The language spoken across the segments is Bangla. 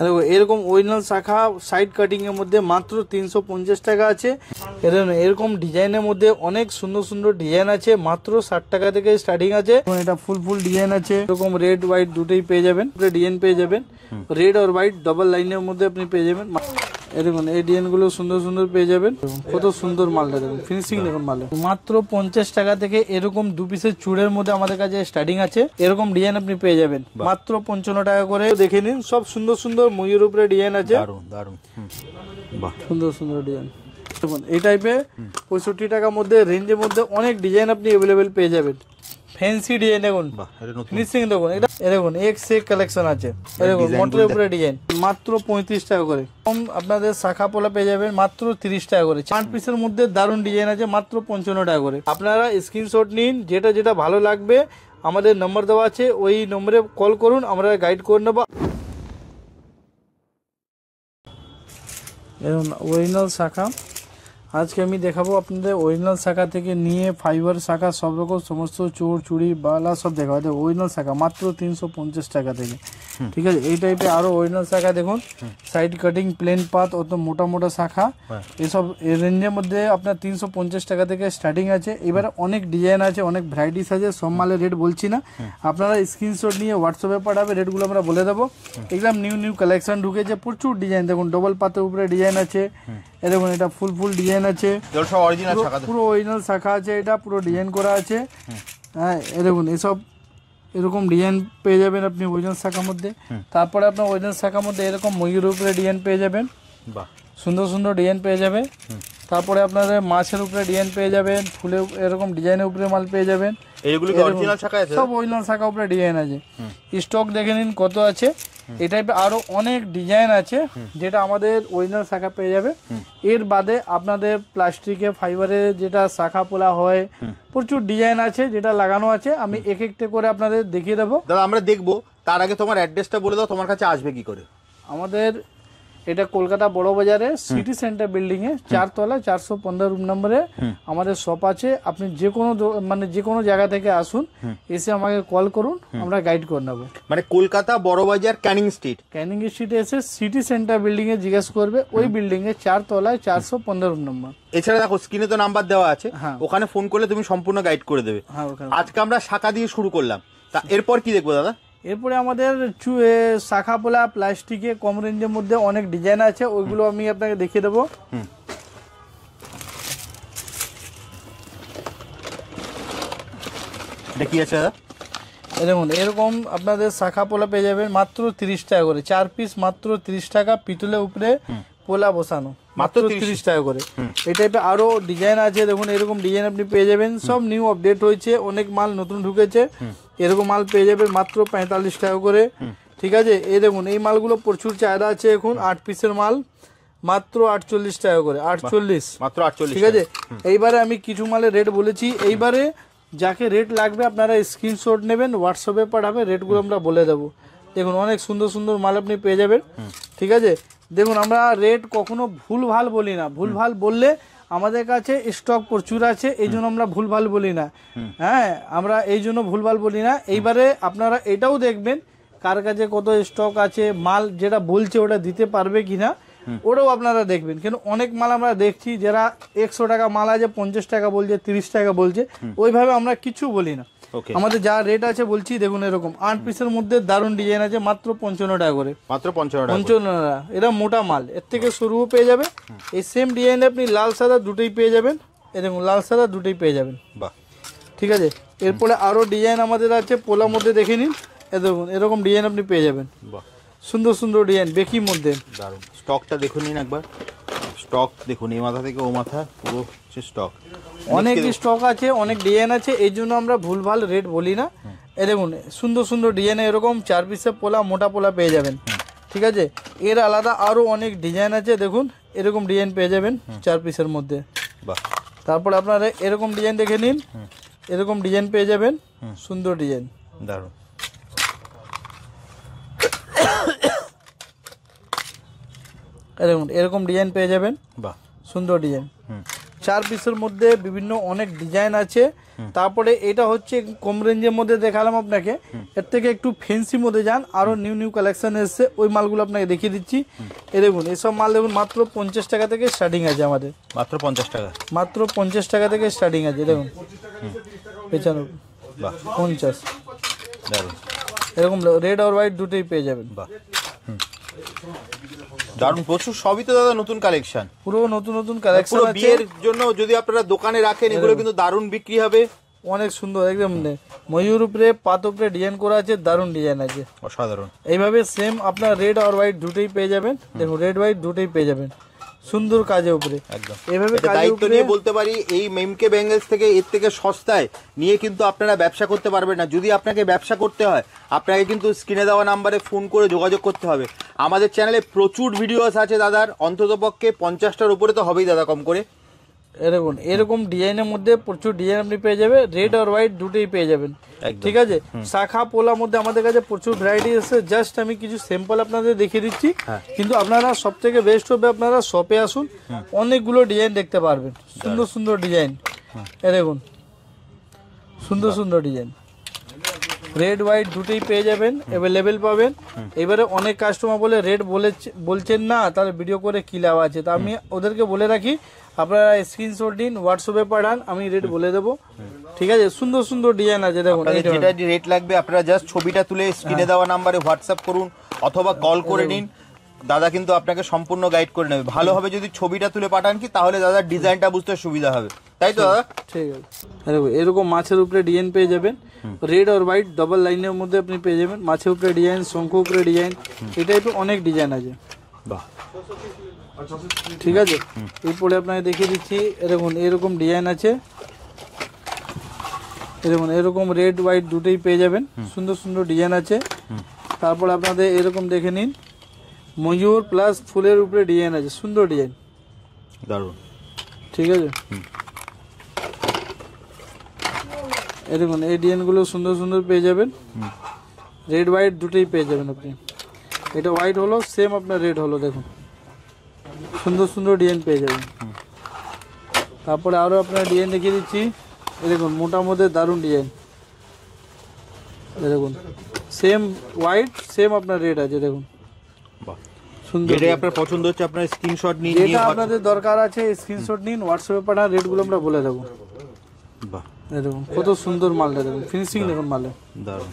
দেখো এরকম অরিজিনাল শাখা সাইড কাটিং এর মধ্যে মাত্র 350 টাকা আছে। এরকম ডিজাইনের মধ্যে অনেক সুন্দর সুন্দর ডিজাইন আছে, মাত্র 60 টাকা থেকে স্টার্টিং আছে। এটা ফুল ডিজাইন আছে, এরকম রেড হোয়াইট দুটোই পেয়ে যাবেন, ডিজাইন পেয়ে যাবেন। রেড আর হোয়াইট ডাবল লাইনের মধ্যে আপনি পেয়ে যাবেন। এরকম এই ডিজাইন গুলো সুন্দর সুন্দর পেয়ে যাবেন। কত সুন্দর মালটা দেখুন, ফিনিশিং দেখুন মালে। মাত্র 50 টাকা থেকে এরকম 2 পিসের চুড়ের মধ্যে আমাদের কাছে স্টার্টিং আছে। এরকম ডিজাইন আপনি পেয়ে যাবেন মাত্র 55 টাকা করে। দেখে নিন, সব সুন্দর সুন্দর ময়ূর উপরে ডিজাইন আছে, সুন্দর সুন্দর ডিজাইন। দেখুন এই টাইপের 65 টাকার মধ্যে রেঞ্জের মধ্যে অনেক ডিজাইন আপনি অ্যাভেলেবেল পেয়ে যাবেন। ফ্যান্সি ডিজাইন দেখুন, ফিনিশিং দেখুন, এটা দেখুন এক সেক কালেকশন আছে। দেখুন মোটরের উপরে ডিজাইন মাত্র 35 টাকা করে। আপনাদের শাখা পোলা পেয়ে যাবেন মাত্র 30 টাকা করে। 5 পিসের মধ্যে দারুণ ডিজাইন আছে, মাত্র 55 টাকা করে। আপনারা স্ক্রিনশট নিন, যেটা যেটা ভালো লাগবে আমাদের নম্বর দেওয়া আছে, ওই নম্বরে কল করুন, আমরা গাইড করে নেব। দেখুন অরিজিনাল শাখা আজকে আমি দেখাবো আপনাদের। অরিজিনাল শাখা থেকে নিয়ে ফাইবার শাখা সব রকম সমস্ত চোর চুড়ি বালা সব দেখাবো। অরিজিনাল শাখা মাত্র 350 টাকা থেকে, ঠিক আছে। এই টাইপের আরো অরিজিনাল শাখা দেখুন, সাইড কাটিং প্লেন পাত, অত মোটা মোটা শাখা, এসব রেঞ্জের মধ্যে আপনার 350 টাকা থেকে স্টার্টিং আছে। এবারে অনেক ডিজাইন আছে, অনেক ভ্যারাইটিস আছে, সব মালের রেট বলছি না, আপনারা স্ক্রিনশট নিয়ে হোয়াটসঅ্যাপে পাঠাবে, রেটগুলো আমরা বলে দেবো। একদম নিউ কালেকশন ঢুকেছে, প্রচুর ডিজাইন দেখুন, ডবল পাতের উপরে ডিজাইন আছে। দেখুন এটা ফুল ডিজাইন আছে, পুরো অরিজিনাল শাখা আছে, এটা পুরো ডিজাইন করা আছে। হ্যাঁ দেখুন এসব এরকম ডিজাইন পেয়ে যাবেন আপনি অরিজিনাল শাখার মধ্যে। তারপরে আপনার অরিজিনাল শাখার মধ্যে এরকম ময়ূরের উপরে ডিজাইন পেয়ে যাবেন, সুন্দর সুন্দর ডিজাইন পেয়ে যাবে। তারপরে আপনাদের মাছের উপরে ডিজাইন পেয়ে যাবেন, ফুলের এরকম ডিজাইনের উপরে মাল পেয়ে যাবেন। সব অরিজিনাল শাখা উপরে ডিজাইন আছে। স্টক দেখে নিন কত আছে। এই টাইপের আরো অনেক ডিজাইন আছে, যেটা আমাদের অরিজিনাল শাখা পেয়ে যাবে। এর বাদে আপনাদের প্লাস্টিকে ফাইবারে যেটা শাখা পোলা হয়, প্রচুর ডিজাইন আছে যেটা লাগানো আছে। আমি এক একটা করে আপনাদের দেখিয়ে দেবো। দাদা আমরা দেখবো, তার আগে তোমার অ্যাড্রেসটা বলে দাও, তোমার কাছে আসবে কি করে? আমাদের এটা কলকাতা বড় বাজারে সিটি সেন্টার বিল্ডিং এ 4 তলা 415 রুম নম্বরে আমাদের শপ আছে। আপনি যে কোনো জায়গা থেকে আসুন, এসে আমাকে কল করুন, আমরা গাইড করে নেবো। মানে কলকাতা বড় বাজার ক্যানিং স্ট্রিটে এসে সিটি সেন্টার বিল্ডিং এ জিজ্ঞেস করবে, ওই বিল্ডিং এ 4 তলায় 415 রুম নম্বর। এছাড়া দেখো স্ক্রিনে তো নাম্বার দেওয়া আছে, ওখানে ফোন করলে তুমি সম্পূর্ণ গাইড করে দেবে। আজকে আমরা শাখা দিয়ে শুরু করলাম, তা এরপর কি দেখবো দাদা? এরপরে আমাদের শাখা পোলা প্লাস্টিকে কম রেঞ্জের মধ্যে অনেক ডিজাইন আছে, ওইগুলো আমি আপনাকে দেখিয়ে দেবো। এটা কি আছে দাদা? দেখুন এরকম আপনাদের শাখা পোলা পেয়ে যাবেন মাত্র 30 টাকা করে। 4 পিস মাত্র 30 টাকা, পিতলের উপরে পোলা বসানো, মাত্র 30 টাকা করে। এই টাইপের আরো ডিজাইন আছে, দেখুন এরকম ডিজাইন আপনি পেয়ে যাবেন। সব নিউ আপডেট হয়েছে, অনেক মাল নতুন ঢুকেছে। এরকম মাল পেয়ে যাবেন মাত্র 45 টাকা করে, ঠিক আছে। এই দেখুন এই মালগুলো প্রচুর চাহিদা আছে এখন। 8 পিসের মাল মাত্র 48 টাকা করে, 48 মাত্র 48, ঠিক আছে। এইবারে আমি কিছু মালের রেট বলেছি, এইবারে যাকে রেট লাগবে আপনারা স্ক্রিনশট নেবেন, হোয়াটসঅ্যাপে পাঠাবে, রেটগুলো আমরা বলে দেবো। দেখুন অনেক সুন্দর সুন্দর মাল আপনি পেয়ে যাবেন, ঠিক আছে। দেখুন আমরা রেট কখনো ভুলভাল বলি না, ভুলভাল বললে আমাদের কাছে স্টক প্রচুর আছে, এই জন্য আমরা ভুলভাল বলি না। হ্যাঁ আমরা এই জন্য ভুলভাল বলি না। এইবারে আপনারা এটাও দেখবেন কার কাছে কত স্টক আছে, মাল যেটা বলছে ওটা দিতে পারবে কিনা, ওটাও আপনারা দেখবেন। কিন্তু অনেক মাল আমরা দেখছি যারা 100 টাকা মাল আছে 50 টাকা বলছে, 30 টাকা বলছে, ওইভাবে আমরা কিছু বলি না। আমাদের যা রেট আছে বলছি। দেখুন এরকম 8 পিসের মধ্যে দারুণ ডিজাইন আছে, মাত্র 55 টাকা করে, মাত্র 55 টাকা। এটা মোটা মাল, এর থেকে সরুও পেয়ে যাবে। এই সেম ডিজাইন আপনি লাল সাদা দুটোই পেয়ে যাবেন। এই দেখুন লাল সাদা দুটোই পেয়ে যাবেন, ঠিক আছে। এরপরে আরো ডিজাইন আমাদের আছে পোলার মধ্যে, দেখে নিন। দেখুন এরকম ডিজাইন আপনি পেয়ে যাবেন, সুন্দর সুন্দর ডিজাইন বেকির মধ্যে। দারুণ স্টকটা দেখুন নিন একবার, স্টক দেখুন এই মাথা থেকে ও মাথা পুরো স্টক, অনেক স্টক আছে, অনেক ডিজাইন আছে, এই জন্য আমরা ভুলভাল রেট বলি না। এই দেখুন সুন্দর সুন্দর ডিজাইন, এরকম 4 পিসের পোলা, মোটা পোলা পেয়ে যাবেন, ঠিক আছে। এর আলাদা আরো অনেক ডিজাইন আছে, দেখুন এরকম ডিজাইন পেয়ে যাবেন 4 পিসের মধ্যে। তারপর আপনারা এরকম ডিজাইন দেখে নিন, এরকম ডিজাইন পেয়ে যাবেন, সুন্দর ডিজাইন, দারুণ। দেখুন এরকম ডিজাইন পেয়ে যাবেন, সুন্দর ডিজাইন। 4 পিসের মধ্যে বিভিন্ন অনেক ডিজাইন আছে। তারপরে এটা হচ্ছে কম রেঞ্জের মধ্যে দেখালাম আপনাকে, এর থেকে একটু ফ্যান্সি মধ্যে যান, আরো নিউ নিউ কালেকশন এসছে, ওই মালগুলো আপনাকে দেখিয়ে দিচ্ছি। এই দেখুন এইসব মাল দেখুন মাত্র 50 টাকা থেকে স্টার্টিং আছে আমাদের, মাত্র 50 টাকা, মাত্র 50 টাকা থেকে স্টার্টিং আছে। দেখুন 50 এরকম রেড আর হোয়াইট দুটোই পেয়ে যাবেন। দারুণ, প্রচুর সবই তো দাদা নতুন কালেকশন, পুরো নতুন নতুন কালেকশন আছে। বিয়ের জন্য যদি আপনারা দোকানে রাখেন এগুলো কিন্তু দারুণ বিক্রি হবে। অনেক সুন্দর একদম ময়ূর উপরে পাত উপরে ডিজাইন করা আছে, দারুণ ডিজাইন আছে, অসাধারণ। এইভাবে সেম আপনার রেড আর হোয়াইট দুটোই পেয়ে যাবেন। দেখুন রেড হোয়াইট দুটোই পেয়ে যাবেন সুন্দর কাজের উপরে। একদম এইভাবে দায়িত্ব নিয়ে বলতে পারি এই মেমকে ব্যাঙ্গেলস থেকে এর থেকে সস্তায় নিয়ে কিন্তু আপনারা ব্যবসা করতে পারবেন না। যদি আপনাকে ব্যবসা করতে হয় আপনাকে কিন্তু স্ক্রিনে দেওয়া নাম্বারে ফোন করে যোগাযোগ করতে হবে। আমাদের চ্যানেলে প্রচুর ভিডিওস আছে দাদার, অন্ততপক্ষে 50টার উপরে তো হবেই দাদা কম করে। দেখুন এরকম ডিজাইনের মধ্যে প্রচুর ডিজাইন আপনি পেয়ে যাবেন, রেড আর হোয়াইট দুটোই পেয়ে যাবেন। ঠিক আছে, শাখা পোলার মধ্যে আমাদের কাছে প্রচুর ভ্যারাইটি আছে, জাস্ট আমি কিছু স্যাম্পল আপনাদের দেখিয়ে দিচ্ছি। কিন্তু আপনারা সব থেকে বেস্ট হবে আপনারা শপে আসুন, অনেকগুলো ডিজাইন দেখতে পারবেন, সুন্দর সুন্দর ডিজাইন। এ দেখুন সুন্দর সুন্দর ডিজাইন, রেড হোয়াইট দুটোই পেয়ে যাবেন, অ্যাভেলেবেল পাবেন। এবারে অনেক কাস্টমার বলে রেড বলছেন না, তাহলে ভিডিও করে কি লাভ আছে, তা আমি ওদেরকে বলে রাখি আপনারা স্ক্রিনশট দিন, হোয়াটসঅ্যাপে পাঠান, আমি রেট বলে দেবো। ঠিক আছে, সুন্দর সুন্দর ডিজাইন আছে। দেখুন যেটা রেট লাগবে আপনারা জাস্ট ছবিটা তুলে স্ক্রিনে দেওয়া নাম্বারে হোয়াটসঅ্যাপ করুন অথবা কল করে নিন, দাদা কিন্তু আপনাকে সম্পূর্ণ গাইড করে নেবে। ভালো হবে যদি ছবিটা তুলে পাঠান কি, তাহলে দাদা ডিজাইনটা বুঝতে সুবিধা হবে, তাই তো দাদা? ঠিক আছে, এরকম মাছের উপরে ডিজাইন পেয়ে যাবেন, রেড আর হোয়াইট ডাবল লাইনের মধ্যে আপনি পেয়ে যাবেন, মাছের উপরে ডিজাইন, শঙ্খ উপরে ডিজাইন, এই টাইপের অনেক ডিজাইন আছে। বাহ, ঠিক আছে, এরপরে আপনাকে দেখিয়ে দিচ্ছি। এরকম এরকম ডিজাইন আছে, এরকম এরকম রেড হোয়াইট দুটোই পেয়ে যাবেন, সুন্দর সুন্দর ডিজাইন আছে। তারপর আপনাদের এরকম দেখে নিন, ময়ূর প্লাস ফুলের উপরে ডিজাইন আছে, সুন্দর ডিজাইন, দারুণ। ঠিক আছে, এরকম এই ডিজাইনগুলো সুন্দর সুন্দর পেয়ে যাবেন, রেড হোয়াইট দুটোই পেয়ে যাবেন আপনি। এটা হোয়াইট হলো, সেম আপনার রেড হলো, দেখুন সুন্দর সুন্দর ডিজাইন পেয়ে যাবেন। তারপরে আরও আপনার ডিজাইন দেখিয়ে দিচ্ছি, দেখুন মোটার মধ্যে দারুণ ডিজাইন, দেখুন সেম হোয়াইট সেম আপনার রেড আছে, দেখুন সুন্দর। যেটা আপনার পছন্দ হচ্ছে আপনার স্ক্রিনশট নিন, যেটা আপনাদের দরকার আছে স্ক্রিনশট নিন, হোয়াটসঅ্যাপে পাঠান, রেটগুলো আমরা বলে দেবো। বাহ, দেখুন কত সুন্দর মালটা, দেখুন ফিনিশিং দেখুন মালে, দারুণ।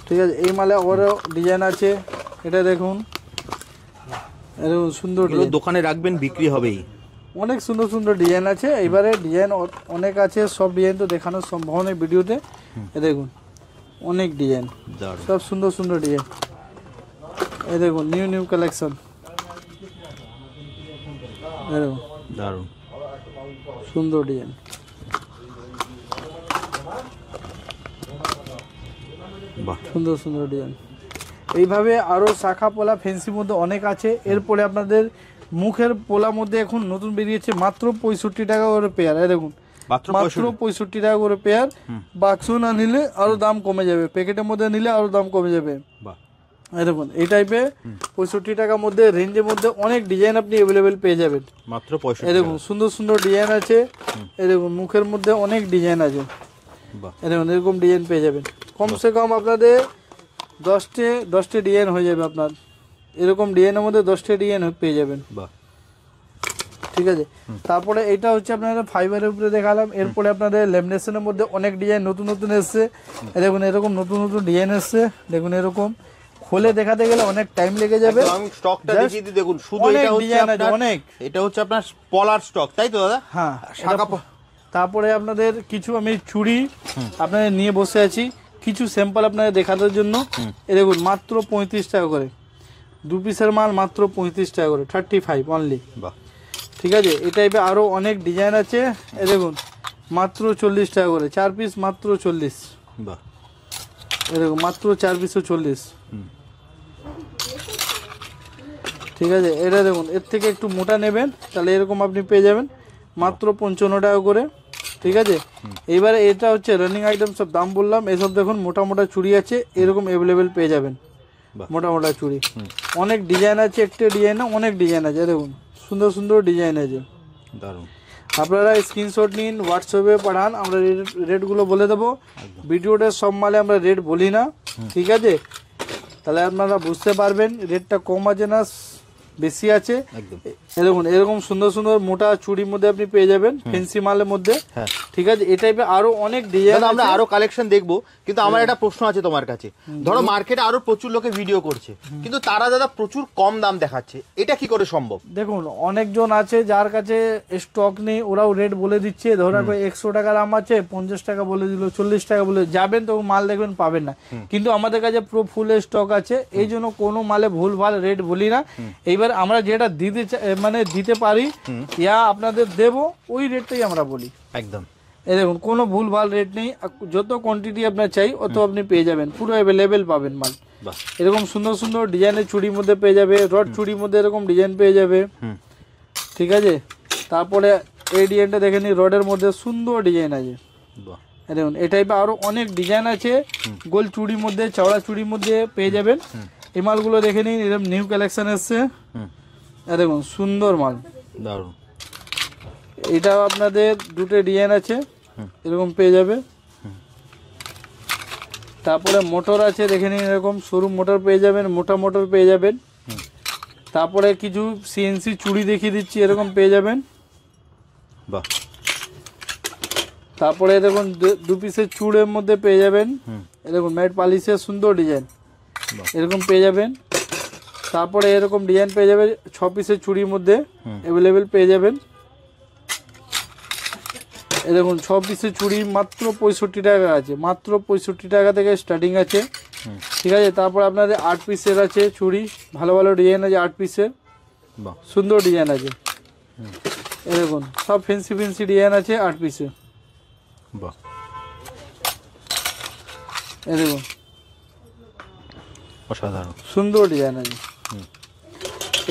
ঠিক আছে, এই মালে আরও ডিজাইন আছে, এটা দেখুন এরকম সুন্দর ডিজাইন, দোকানে রাখবেন বিক্রি হবেই। অনেক সুন্দর সুন্দর ডিজাইন আছে। এবারে ডিজাইন অনেক আছে, সব ডিজাইন তো দেখানোর সম্ভব নেই ভিডিওতে। দেখুন অনেক ডিজাইন, সব সুন্দর সুন্দর ডিজাইন। এই দেখুন নিউ নিউ কালেকশন, দেখুন দারুণ সুন্দর ডিজাইন। সুন্দর সুন্দর ডিজাইন, এইভাবে আরো শাখা পোলা ফ্যান্সির মধ্যে অনেক আছে। এরপরে আপনাদের মুখের পোলার মধ্যে এখন নতুন বেরিয়েছে মাত্র 65 টাকা করে পেয়ার। এই দেখুন মাত্র 65 টাকা করে পেয়ার, বাক্স না নিলে আরো দাম কমে যাবে, প্যাকেটের মধ্যে নিলে আরো দাম কমে যাবে। এই দেখুন এই টাইপের 65 টাকার মধ্যে রেঞ্জের মধ্যে অনেক ডিজাইন আপনি অ্যাভেলেবেল পেয়ে যাবেন মাত্র 65। এই দেখুন সুন্দর সুন্দর ডিজাইন আছে, এই দেখুন মুখের মধ্যে অনেক ডিজাইন আছে, এই দেখুন এরকম ডিজাইন পেয়ে যাবেন। কমসে কম আপনাদের 10টা ডিজাইন হয়ে যাবে আপনার, এরকম ডিজাইনের মধ্যে 10টা ডিজাইন পেয়ে যাবেন। ঠিক আছে, তারপরে এটা হচ্ছে আপনাদের ফাইবারের উপরে দেখালাম। এরপরে আপনাদের ল্যামিনেশনের মধ্যে অনেক ডিজাইন নতুন নতুন এসছে, দেখুন এরকম নতুন নতুন ডিজাইন এসছে, দেখুন এরকম খুলে দেখাতে গেলে অনেক টাইম লেগে যাবে। আমি স্টকটা দেখিয়ে দিই, দেখুন শুধু এটা হচ্ছে আপনার অনেক, এটা হচ্ছে আপনার পলার স্টক, তাই তো দাদা? হ্যাঁ। তারপরে আপনাদের কিছু আমি চুড়ি আপনাদের নিয়ে বসে আছি, কিছু স্যাম্পল আপনাদের দেখানোর জন্য। এই দেখুন মাত্র 35 টাকা করে 2 পিসের মাল, মাত্র 35 টাকা করে, 35 অনলি। ঠিক আছে, এই টাইপের আরো অনেক ডিজাইন আছে। এই দেখুন মাত্র 40 টাকা করে 4 পিস, মাত্র 40। এই দেখুন মাত্র 4 পিসও 40। ঠিক আছে, এটা দেখুন এর থেকে একটু মোটা নেবেন তাহলে এরকম আপনি পেয়ে যাবেন মাত্র 55 টাকা করে। ঠিক আছে, এইবারে এটা হচ্ছে রানিং আইটেম, সব দাম বললাম। এসব দেখুন মোটা মোটা চুড়ি আছে, এরকম অ্যাভেলেবেল পেয়ে যাবেন মোটা মোটা চুড়ি। অনেক ডিজাইন আছে, একটা ডিজাইন না অনেক ডিজাইন আছে, দেখুন সুন্দর সুন্দর ডিজাইন আছে। আপনারা স্ক্রিনশট নিন, হোয়াটসঅ্যাপে পাঠান, আমরা রেটগুলো বলে দেবো। ভিডিওতে সব মালে আমরা রেট বলি না, ঠিক আছে? তাহলে আপনারা বুঝতে পারবেন রেটটা কম আছে না বেশি আছে। দেখুন এরকম সুন্দর সুন্দর মোটা চুড়ির মধ্যে আপনি পেয়ে যাবেন, ফেন্সি মালের মধ্যে, ঠিক আছে? এই টাইপের আরো অনেক ডিজাইন আমরা আরো কালেকশন দেখবো, কিন্তু আমার একটা প্রশ্ন আছে তোমার কাছে। ধরো মার্কেটে আরো প্রচুর লোকে ভিডিও করছে, কিন্তু তারা দাদা প্রচুর কম দাম দেখাচ্ছে, এটা কি করে সম্ভব? দেখুন অনেকজন আছে যার কাছে স্টক নেই, ওরাও রেট বলে দিচ্ছে। ধরো 100 টাকা দাম আছে, 50 টাকা বলে দিল, 40 টাকা বলে যাবেন তো মাল দেখবেন পাবেন না। কিন্তু আমাদের কাছে পুরো ফুল স্টক আছে, এই জন্য কোনো মালে ভুল ভাল রেট বলি না। এইবার আমরা যেটা দিতে পারি ইয়া আপনাদের দেব, ওই রেটটাই আমরা বলি একদম। এই দেখুন কোনো ভুল ভাল রেট নেই, যত কোয়ান্টিটি আপনার চাই অত আপনি পেয়ে যাবেন, পুরো অ্যাভেলেবেল পাবেন মাল। এরকম সুন্দর সুন্দর ডিজাইনের চুড়ির মধ্যে পেয়ে যাবে, রড চুড়ির মধ্যে এরকম ডিজাইন পেয়ে যাবে, ঠিক আছে? তারপরে এই ডিজাইনটা দেখে নিন, রডের মধ্যে সুন্দর ডিজাইন আছে। দেখুন এই টাইপের আরো অনেক ডিজাইন আছে, গোল চুড়ির মধ্যে, চওড়া চুড়ির মধ্যে পেয়ে যাবেন। এই মালগুলো দেখে নিন, এরকম নিউ কালেকশন এসছে, দেখুন সুন্দর মাল, দারুণ। এটাও আপনাদের দুটো ডিজাইন আছে, এরকম পেয়ে যাবে। তারপরে মোটর আছে দেখে নিন, এরকম সরু মোটর পেয়ে যাবেন, মোটা মোটর পেয়ে যাবেন। তারপরে কিছু সিএনসি চুড়ি দেখিয়ে দিচ্ছি, এরকম পেয়ে যাবেন। বাহ। তারপরে দেখুন দু পিসের চুড়ের মধ্যে পেয়ে যাবেন, এরকম ম্যাট পালিশের সুন্দর ডিজাইন, এরকম পেয়ে যাবেন। তারপরে এরকম ডিজাইন পেয়ে যাবে 6 পিসের চুড়ির মধ্যে অ্যাভেলেবেল পেয়ে যাবেন। এই দেখুন 6 পিসের চুড়ি মাত্র 65 টাকা আছে, মাত্র 65 টাকা থেকে স্টার্টিং আছে, ঠিক আছে? তারপর আপনাদের 8 পিসের আছে চুড়ি, ভালো ভালো ডিজাইন আছে 8 পিসের, সুন্দর ডিজাইন আছে। এই দেখুন সব ফেন্সি ফেন্সি ডিজাইন আছে 8 পিসে, এই দেখুন অসাধারণ সুন্দর ডিজাইন আছে।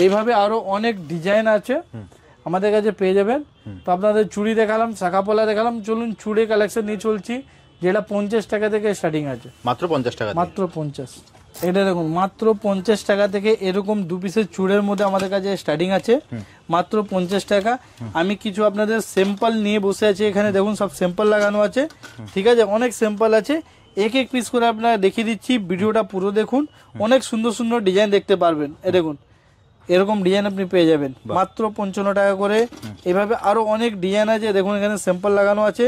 এইভাবে আরো অনেক ডিজাইন আছে আমাদের কাছে পেয়ে যাবেন। তো আপনাদের চুড়ি দেখালাম, শাখা পলা দেখালাম, চলুন চুড়ি কালেকশন নিয়ে চলছি, যেটা 50 টাকা থেকে স্টার্টিং আছে, মাত্র 50 টাকা, মাত্র 50। এটা দেখুন মাত্র 50 টাকা থেকে এরকম 2 পিসের চুড়ের মধ্যে আমাদের কাছে স্টার্টিং আছে, মাত্র 50 টাকা। আমি কিছু আপনাদের স্যাম্পল নিয়ে বসে আছি এখানে, দেখুন সব স্যাম্পল লাগানো আছে, ঠিক আছে? অনেক স্যাম্পল আছে, এক এক পিস করে আপনারা দেখিয়ে দিচ্ছি, ভিডিওটা পুরো দেখুন, অনেক সুন্দর সুন্দর ডিজাইন দেখতে পারবেন। এ দেখুন এরকম ডিজাইন আপনি পেয়ে যাবেন মাত্র 55 টাকা করে। এভাবে আরো অনেক ডিজাইন আছে, দেখুন এখানে স্যাম্পল লাগানো আছে,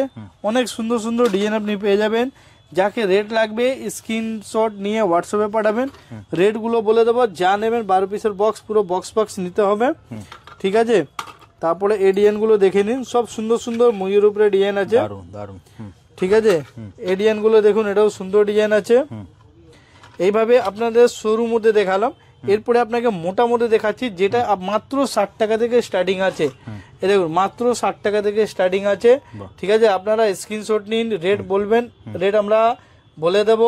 অনেক সুন্দর সুন্দর ডিজাইন আপনি পেয়ে যাবেন। যাকে রেট লাগবে স্ক্রিনশট নিয়ে হোয়াটসঅ্যাপে পাঠাবেন, রেটগুলো বলে দেবো, যা নেবেন 12 পিসের বক্স, পুরো বক্স নিতে হবে, ঠিক আছে? তারপরে এই ডিজাইনগুলো দেখে নিন, সব সুন্দর সুন্দর ময়ূর উপরে ডিজাইন আছে, ঠিক আছে? এই ডিজাইনগুলো দেখুন, এটাও সুন্দর ডিজাইন আছে। এইভাবে আপনাদের শোরুম মধ্যে দেখালাম, এরপরে আপনাকে মোটা মধ্যে দেখাচ্ছি, যেটা মাত্র 60 টাকা থেকে স্টার্টিং আছে। এই দেখুন মাত্র 60 টাকা থেকে স্টার্টিং আছে, ঠিক আছে? আপনারা স্ক্রিনশট নিন, রেট বলবেন, রেট আমরা বলে দেব,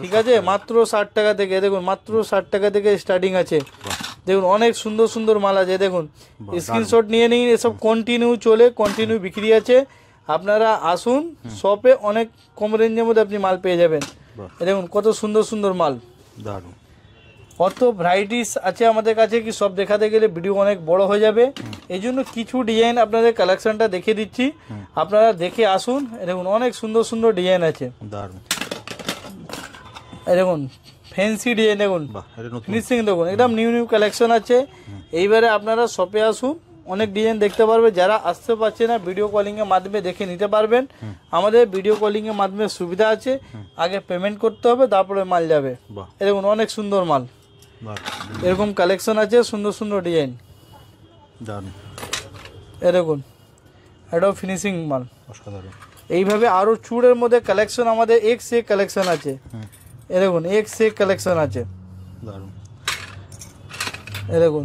ঠিক আছে? মাত্র 60 টাকা থেকে, দেখুন মাত্র 60 টাকা থেকে স্টার্টিং আছে। দেখুন অনেক সুন্দর সুন্দর মাল আছে, দেখুন স্ক্রিনশট নিয়ে নিন, এসব কন্টিনিউ চলে, কন্টিনিউ বিক্রি আছে। আপনারা আসুন শপে, অনেক কম রেঞ্জের মধ্যে আপনি মাল পেয়ে যাবেন। দেখুন কত সুন্দর সুন্দর মাল, দারুণ। কত ভ্যারাইটিস আছে আমাদের কাছে, কি সব দেখাতে গেলে ভিডিও অনেক বড় হয়ে যাবে, এই জন্য কিছু ডিজাইন আপনাদের কালেকশনটা দেখিয়ে দিচ্ছি, আপনারা দেখে আসুন। দেখুন অনেক সুন্দর সুন্দর ডিজাইন আছে, দারুণ। এই দেখুন ফ্যান্সি ডিজাইন, দেখুন ফিনিশিং দেখুন, একদম নিউ নিউ কালেকশন আছে। এইবারে আপনারা শপে আসুন, অনেক ডিজাইন দেখতে পারবে। যারা আসতে পারছে না, ভিডিও কলিং এর মাধ্যমে দেখে নিতে পারবেন। আমাদের ভিডিও কলিং এর মাধ্যমে সুবিধা আছে, আগে পেমেন্ট করতে হবে, তারপরে মাল যাবে। এই দেখুন অনেক সুন্দর মাল, এরকম কালেকশন আছে, সুন্দর সুন্দর ডিজাইন, এই দেখুন এটাও ফিনিশিং মাল, এইভাবে আরো চুড়ের মধ্যে কালেকশন আমাদের এক সে কালেকশন আছে। এই দেখুন এক সে কালেকশন আছে, এই দেখুন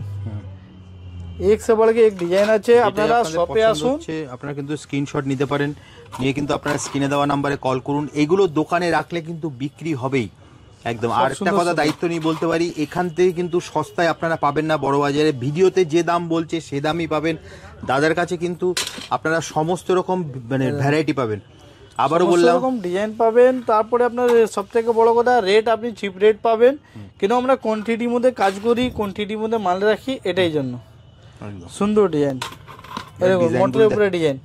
এক সে বড় এক ডিজাইন আছে। আপনারা শপে আসুন, আপনারা কিন্তু স্ক্রিনশট নিতে পারেন, নিয়ে কিন্তু আপনারা স্ক্রিনে দেওয়া নাম্বারে কল করুন। এগুলো দোকানে রাখলে কিন্তু বিক্রি হবেই একদম। আর একটা কথা দায়িত্ব নিয়ে বলতে পারি, এখান থেকে কিন্তু সস্তায় আপনারা পাবেন না বড় বাজারে, ভিডিওতে যে দাম বলছে সে দামই পাবেন। দাদার কাছে কিন্তু আপনারা সমস্ত রকম ভ্যারাইটি পাবেন, আবারও বললাম এরকম ডিজাইন পাবেন। তারপরে আপনার সব থেকে বড় কথা, রেট আপনি চিপ রেট পাবেন, কিন্তু আমরা কোয়ান্টিটির মধ্যে কাজ করি, কোয়ান্টিটির মধ্যে মাল রাখি, এটাই জন্য সুন্দর ডিজাইন। দেখুন design মোটরের গুলো উপরে ডিজাইন,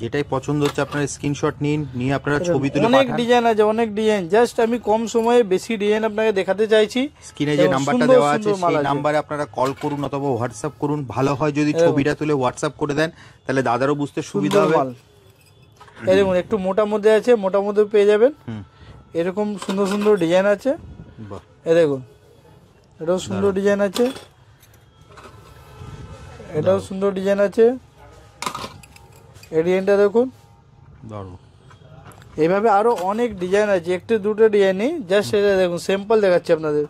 যেটাই পছন্দ হচ্ছে আপনারা স্ক্রিনশট নিয়ে আপনারা ছবি তুলে অনেক পাঠান। ডিজাইন আছে, অনেক ডিজাইন। জাস্ট আমি কম সময়ে বেশি ডিজাইন আপনাকে দেখাতে চাইছি। স্ক্রিনে যে এবং নাম্বারটা সুন্দর দেওয়া আছে সুন্দর মাল সেই আছে। নাম্বারে আপনারা কল করুন অথবা হোয়াটসঅ্যাপ করুন। ভালো হয় যদি ছবিটা তুলে হোয়াটসঅ্যাপ করে দেন, তাহলে দাদারও বুঝতে সুবিধা সুন্দর হবে। মাল। এই দেখুন একটু মোটা মধ্যে আছে, মোটা মধ্যে পেয়ে যাবেন। হুম, এরকম সুন্দর সুন্দর ডিজাইন আছে। বাহ, এই দেখুন এটাও সুন্দর ডিজাইন আছে, এটাও সুন্দর ডিজাইন আছে। এই ডিজাইনটা দেখুন। দারুণ। এইভাবে আরো অনেক ডিজাইন আছে, একটু দুটো ডিজাইন নেই, জাস্ট এটা দেখুন স্যাম্পল দেখাচ্ছি আপনাদের।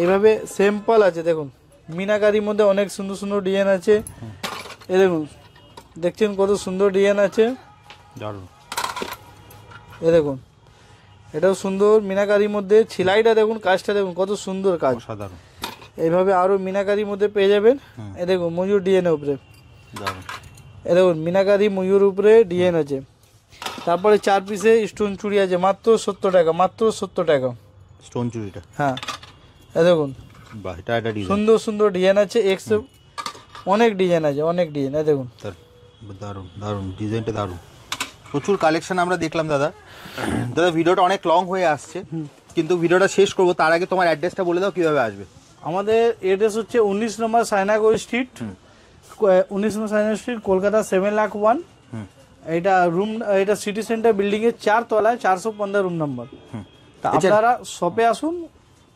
এইভাবে স্যাম্পল আছে দেখুন, মিনাকারির মধ্যে অনেক সুন্দর সুন্দর ডিজাইন আছে। এই দেখুন দেখছেন কত সুন্দর ডিজাইন আছে। দারুণ। এই দেখুন এটাও সুন্দর মিনাকারির মধ্যে, ছিলাইটা দেখুন, কাজটা দেখুন কত সুন্দর কাজ। অসাধারণ। এইভাবে আরো মিনাকারির মধ্যে পেয়ে যাবেন। এই দেখুন ময়ূর ডিজাইনের উপরে, দারুণ। এই দেখুন মিনাকারি ময়ূর উপরে ডিজাইন আছে। তারপরে 4 পিসে স্টোন চুড়ি আছে মাত্র 70 টাকা, মাত্র 70 টাকা। স্টোন চুড়িটা, হ্যাঁ এই দেখুন বাহ, এটা একটা ডিজাইন। সুন্দর সুন্দর ডিজাইন আছে, অনেক ডিজাইন আছে, অনেক ডিজাইন। এই দেখুন দারুণ দারুণ, ডিজাইনটা দারুণ। প্রচুর কালেকশন আমরা দেখলাম দাদা। দাদা ভিডিওটা অনেক লং হয়ে আসছে, কিন্তু ভিডিওটা শেষ করবো তার আগে তোমার অ্যাড্রেসটা বলে দাও, কিভাবে আসবে। আমাদের এড্রেস হচ্ছে 19 নম্বর সাইনাগর স্ট্রিট, 19 নম্বর সাইনাগর স্ট্রিট, কলকাতা 7,01,000। এটা রুম, এটা সিটি সেন্টার বিল্ডিং এর 4 তলায় 415 রুম নাম্বার। তা আপনারা শপে আসুন।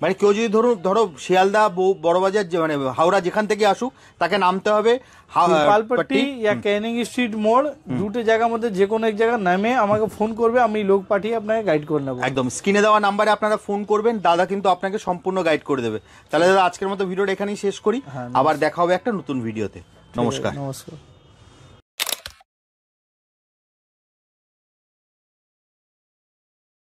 মানে কেউ যদি ধরো শিয়ালদা বড়বাজার, যে মানে হাওড়া যেখান থেকে আসুক, তাকে নামতে হবে পালপট্টি ইয়া ক্যানিং স্ট্রিট মোড়, দুটো জায়গার মধ্যে যে কোনো এক জায়গায় নামে আমাকে ফোন করবে, আমি লোক পাঠিয়ে আপনাকে গাইড করে নেবো। একদম স্ক্রিনে দেওয়া নাম্বারে আপনারা ফোন করবেন, দাদা কিন্তু আপনাকে সম্পূর্ণ গাইড করে দেবে। তাহলে দাদা আজকের মতো ভিডিওটা এখানেই শেষ করি, আবার দেখা হবে একটা নতুন ভিডিওতে। নমস্কার। নমস্কার।